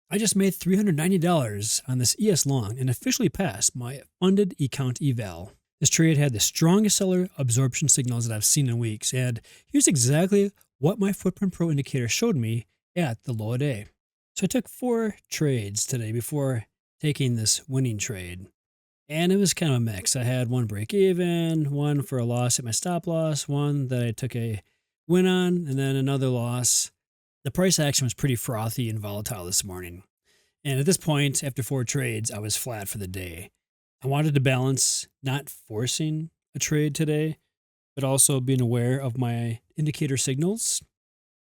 I just made $390 on this ES long and officially passed my funded account eval. This trade had the strongest seller absorption signals that I've seen in weeks, and here's exactly what my Footprint Pro indicator showed me at the low day. So I took 4 trades today before taking this winning trade, and it was kind of a mix. I had one break even, one for a loss at my stop loss, one that I took a win on, and then another loss. The price action was pretty frothy and volatile this morning. And at this point, after 4 trades, I was flat for the day. I wanted to balance not forcing a trade today, but also being aware of my indicator signals.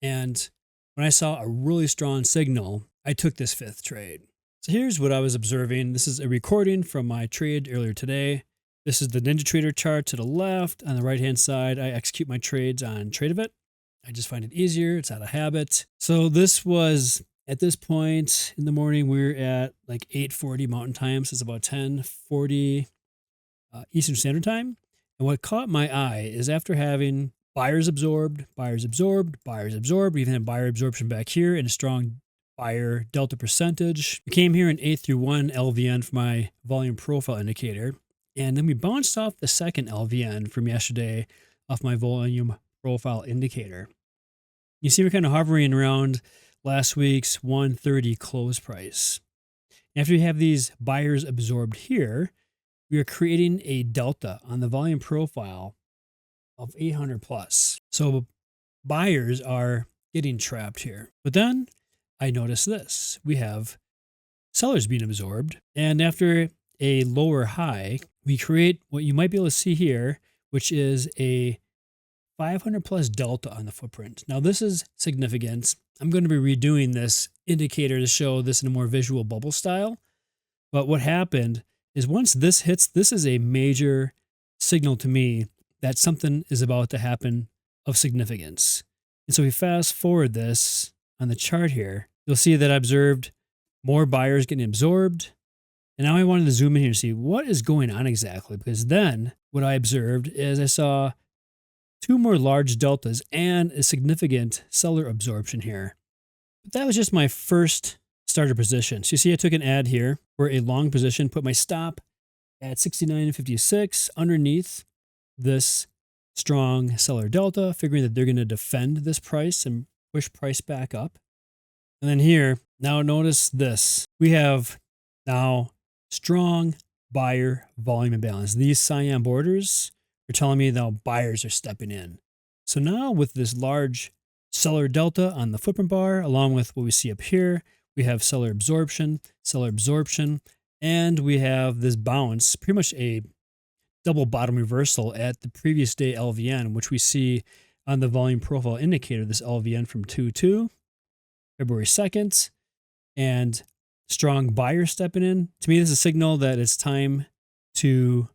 And when I saw a really strong signal, I took this 5th trade. So here's what I was observing. This is a recording from my trade earlier today. This is the NinjaTrader chart to the left. On the right-hand side, I execute my trades on Tradeovit. I just find it easier. It's out of habit. So this was, at this point in the morning, we're at like 8:40 Mountain Time. So it's about 10:40 Eastern Standard Time. And what caught my eye is after having buyers absorbed, buyers absorbed, buyers absorbed, we even had buyer absorption back here and a strong buyer delta percentage. We came here in 8/1 LVN for my volume profile indicator. And then we bounced off the second LVN from yesterday off my volume profile indicator. You see we're kind of hovering around last week's 130 close price. After we have these buyers absorbed here, we are creating a delta on the volume profile of 800 plus. So buyers are getting trapped here. But then I notice this. We have sellers being absorbed. And after a lower high, we create what you might be able to see here, which is a 500 plus delta on the footprint. Now this is significant. I'm going to be redoing this indicator to show this in a more visual bubble style. But what happened is once this hits, this is a major signal to me that something is about to happen of significance. And so we fast forward this on the chart here, you'll see that I observed more buyers getting absorbed. And now I wanted to zoom in here and see what is going on exactly, because then what I observed is I saw 2 more large deltas and a significant seller absorption here. But that was just my first starter position. So you see I took an add here for a long position, put my stop at 69.56 underneath this strong seller delta, figuring that they're going to defend this price and push price back up. And then here, now notice this. We have now strong buyer volume imbalance. These cyan borders are telling me now buyers are stepping in. So now with this large seller delta on the footprint bar, along with what we see up here, we have seller absorption, and we have this bounce, pretty much a double bottom reversal at the previous day LVN, which we see on the volume profile indicator, this LVN from 2/2, February 2nd, and strong buyer stepping in. To me, this is a signal that it's time to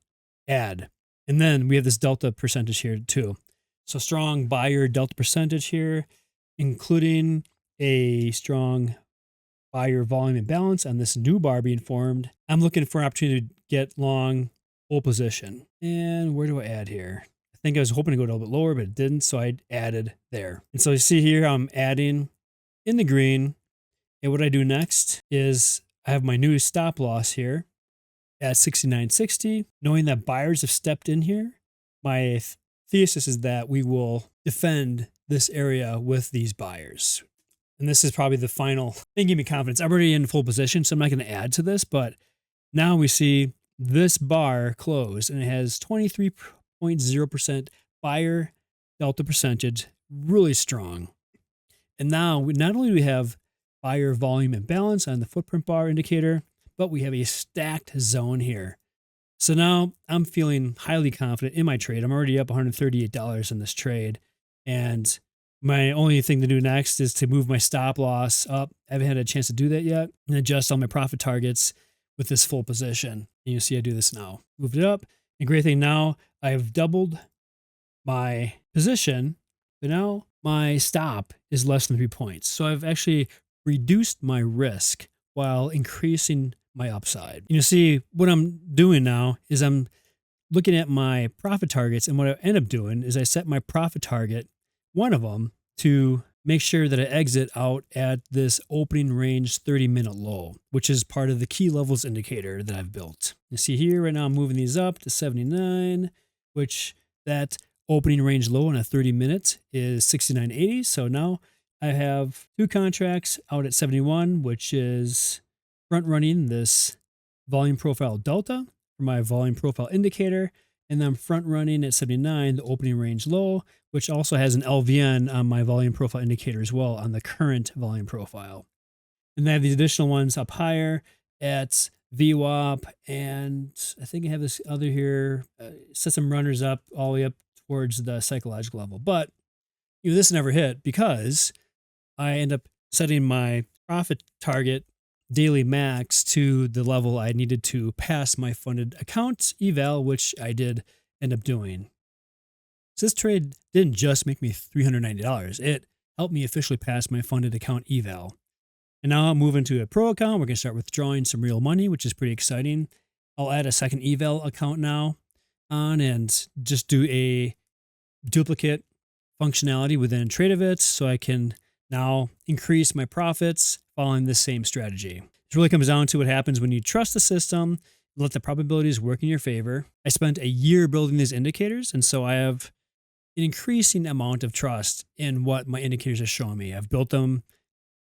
add. And then we have this delta percentage here too. So strong buyer delta percentage here, including a strong buyer volume imbalance on this new bar being formed. I'm looking for an opportunity to get long full position. And where do I add here? I think I was hoping to go a little bit lower, but it didn't. So I added there. And so you see here, I'm adding in the green. And what I do next is I have my new stop loss here at 69.60, knowing that buyers have stepped in here. My thesis is that we will defend this area with these buyers. And this is probably the final thing giving me confidence. I'm already in full position, so I'm not going to add to this, but now we see this bar closed and it has 23.0% buyer delta percentage, really strong. And now not only do we have buyer volume imbalance on the footprint bar indicator, but we have a stacked zone here. So now I'm feeling highly confident in my trade. I'm already up $138 in this trade. And my only thing to do next is to move my stop loss up. I haven't had a chance to do that yet, and adjust all my profit targets with this full position. And you'll see I do this now. Moved it up. And great thing now, I've doubled my position, but now my stop is less than 3 points. So I've actually reduced my risk while increasing my upside. You see what I'm doing now is I'm looking at my profit targets, and what I end up doing is I set my profit target, one of them, to make sure that I exit out at this opening range 30-minute low, which is part of the key levels indicator that I've built. You see here right now I'm moving these up to 79, which that opening range low in a 30-minute is 69.80. So now I have 2 contracts out at 71, which is front running this volume profile delta for my volume profile indicator. And then I'm front running at 79, the opening range low, which also has an LVN on my volume profile indicator as well on the current volume profile. And I have these additional ones up higher at VWAP, and I think I have this other here, set some runners up all the way up towards the psychological level. But this never hit because I end up setting my profit target daily max to the level I needed to pass my funded account eval, which I did end up doing. So this trade didn't just make me $390. It helped me officially pass my funded account eval. And now I'll move into a pro account. We're going to start withdrawing some real money, which is pretty exciting. I'll add a second eval account now on and just do a duplicate functionality within Tradevit so I can now increase my profits following this same strategy. It really comes down to what happens when you trust the system, let the probabilities work in your favor. I spent a year building these indicators, and so I have an increasing amount of trust in what my indicators are showing me. I've built them,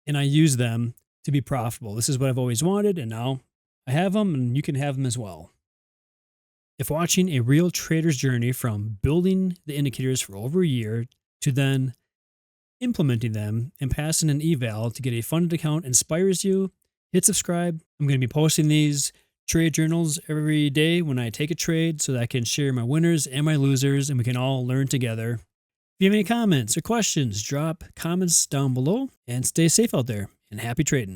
and I use them to be profitable. This is what I've always wanted, and now I have them, and you can have them as well. If watching a real trader's journey from building the indicators for over a year to then implementing them and passing an eval to get a funded account inspires you, hit subscribe. I'm going to be posting these trade journals every day when I take a trade so that I can share my winners and my losers and we can all learn together. If you have any comments or questions, drop comments down below and stay safe out there and happy trading.